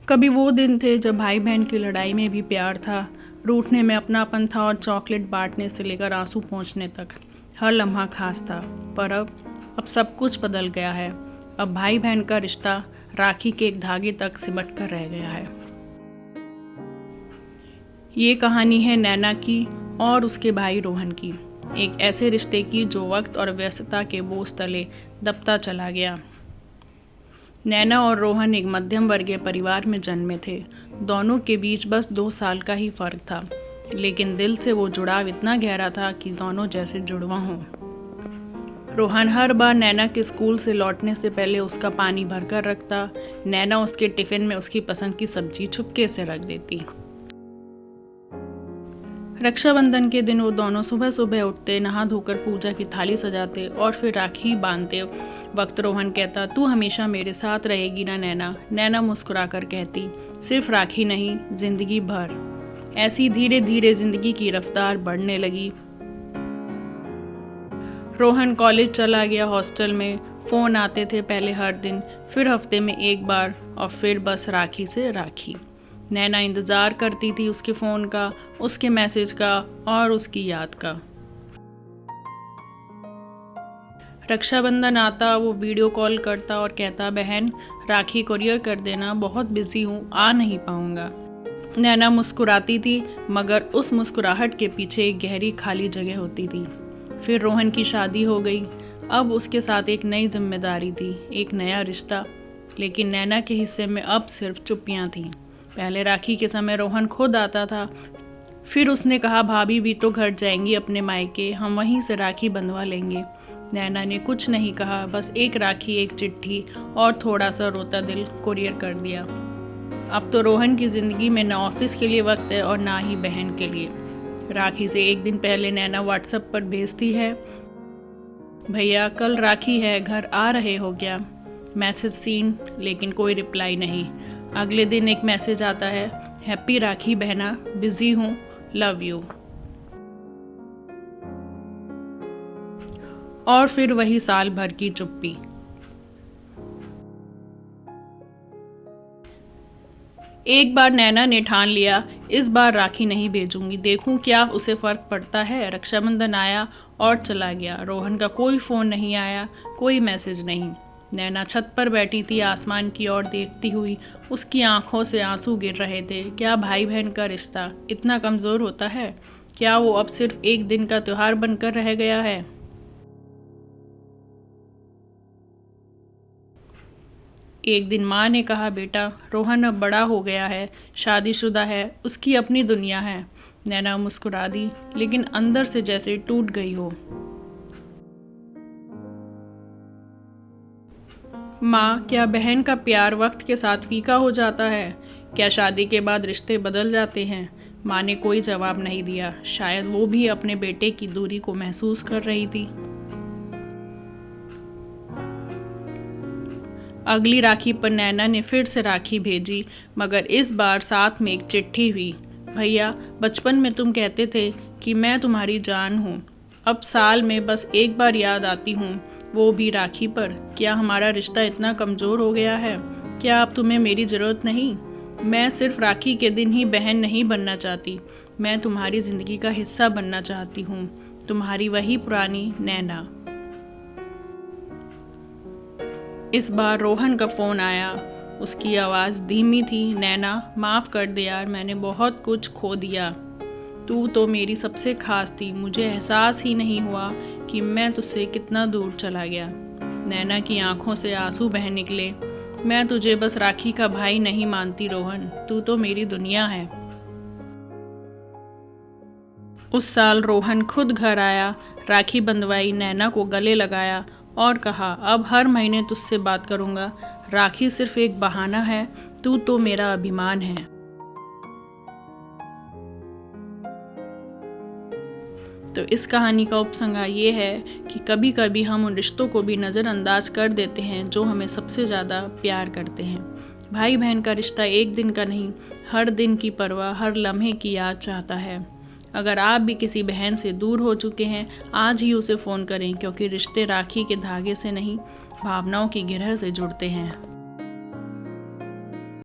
कभी वो दिन थे जब भाई बहन की लड़ाई में भी प्यार था, रूठने में अपनापन था और चॉकलेट बांटने से लेकर आंसू पोंछने तक हर लम्हा खास था। पर अब सब कुछ बदल गया है। अब भाई बहन का रिश्ता राखी के एक धागे तक सिमट कर रह गया है। ये कहानी है नैना की और उसके भाई रोहन की, एक ऐसे रिश्ते की जो वक्त और व्यस्तता के बोझ तले दबता चला गया। नैना और रोहन एक मध्यम वर्गीय परिवार में जन्मे थे। दोनों के बीच बस 2 साल का ही फर्क था, लेकिन दिल से वो जुड़ाव इतना गहरा था कि दोनों जैसे जुड़वा हों। रोहन हर बार नैना के स्कूल से लौटने से पहले उसका पानी भरकर रखता। नैना उसके टिफिन में उसकी पसंद की सब्जी छुपके से रख देती। रक्षाबंधन के दिन वो दोनों सुबह सुबह उठते, नहा धोकर पूजा की थाली सजाते और फिर राखी बांधते वक्त रोहन कहता, तू हमेशा मेरे साथ रहेगी ना नैना। नैना मुस्कुराकर कहती, सिर्फ राखी नहीं, जिंदगी भर। ऐसी धीरे धीरे जिंदगी की रफ्तार बढ़ने लगी। रोहन कॉलेज चला गया। हॉस्टल में फ़ोन आते थे, पहले हर दिन, फिर हफ्ते में एक बार और फिर बस राखी से राखी। नैना इंतज़ार करती थी उसके फ़ोन का, उसके मैसेज का और उसकी याद का। रक्षाबंधन आता, वो वीडियो कॉल करता और कहता, बहन राखी कुरियर कर देना, बहुत बिजी हूँ, आ नहीं पाऊँगा। नैना मुस्कुराती थी, मगर उस मुस्कुराहट के पीछे एक गहरी खाली जगह होती थी। फिर रोहन की शादी हो गई। अब उसके साथ एक नई जिम्मेदारी थी, एक नया रिश्ता। लेकिन नैना के हिस्से में अब सिर्फ चुप्पियाँ थीं। पहले राखी के समय रोहन खुद आता था। फिर उसने कहा, भाभी भी तो घर जाएंगी अपने मायके, हम वहीं से राखी बंधवा लेंगे। नैना ने कुछ नहीं कहा, बस एक राखी, एक चिट्ठी और थोड़ा सा रोता दिल कुरियर कर दिया। अब तो रोहन की ज़िंदगी में ना ऑफिस के लिए वक्त है और ना ही बहन के लिए। राखी से एक दिन पहले नैना व्हाट्सएप पर भेजती है, भैया कल राखी है, घर आ रहे हो क्या? मैसेज सीन, लेकिन कोई रिप्लाई नहीं। अगले दिन एक मैसेज आता है, हैप्पी राखी बहना, बिजी हूँ, लव यू। और फिर वही साल भर की चुप्पी। एक बार नैना ने ठान लिया, इस बार राखी नहीं भेजूंगी, देखूं क्या उसे फ़र्क पड़ता है। रक्षाबंधन आया और चला गया। रोहन का कोई फ़ोन नहीं आया, कोई मैसेज नहीं। नैना छत पर बैठी थी, आसमान की ओर देखती हुई। उसकी आंखों से आंसू गिर रहे थे। क्या भाई बहन का रिश्ता इतना कमज़ोर होता है? क्या वो अब सिर्फ एक दिन का त्योहार बनकर रह गया है? एक दिन माँ ने कहा, बेटा रोहन अब बड़ा हो गया है, शादीशुदा है, उसकी अपनी दुनिया है। नैना मुस्कुरा दी, लेकिन अंदर से जैसे टूट गई हो। माँ, क्या बहन का प्यार वक्त के साथ फीका हो जाता है? क्या शादी के बाद रिश्ते बदल जाते हैं? माँ ने कोई जवाब नहीं दिया। शायद वो भी अपने बेटे की दूरी को महसूस कर रही थी। अगली राखी पर नैना ने फिर से राखी भेजी, मगर इस बार साथ में एक चिट्ठी हुई। भैया, बचपन में तुम कहते थे कि मैं तुम्हारी जान हूँ। अब साल में बस एक बार याद आती हूँ, वो भी राखी पर। क्या हमारा रिश्ता इतना कमज़ोर हो गया है? क्या अब तुम्हें मेरी ज़रूरत नहीं? मैं सिर्फ राखी के दिन ही बहन नहीं बनना चाहती, मैं तुम्हारी ज़िंदगी का हिस्सा बनना चाहती हूँ। तुम्हारी वही पुरानी नैना। इस बार रोहन का फ़ोन आया। उसकी आवाज़ धीमी थी, नैना माफ़ कर दे यार, मैंने बहुत कुछ खो दिया। तू तो मेरी सबसे खास थी, मुझे एहसास ही नहीं हुआ कि मैं तुझसे कितना दूर चला गया। नैना की आंखों से आंसू बह निकले। मैं तुझे बस राखी का भाई नहीं मानती रोहन, तू तो मेरी दुनिया है। उस साल रोहन खुद घर आया, राखी बंधवाई, नैना को गले लगाया और कहा, अब हर महीने तुझसे बात करूँगा। राखी सिर्फ एक बहाना है, तू तो मेरा अभिमान है। तो इस कहानी का उपसंहार ये है कि कभी कभी हम उन रिश्तों को भी नज़रअंदाज कर देते हैं जो हमें सबसे ज़्यादा प्यार करते हैं। भाई बहन का रिश्ता एक दिन का नहीं, हर दिन की परवाह, हर लम्हे की याद चाहता है। अगर आप भी किसी बहन से दूर हो चुके हैं, आज ही उसे फ़ोन करें, क्योंकि रिश्ते राखी के धागे से नहीं, भावनाओं की गिरह से जुड़ते हैं।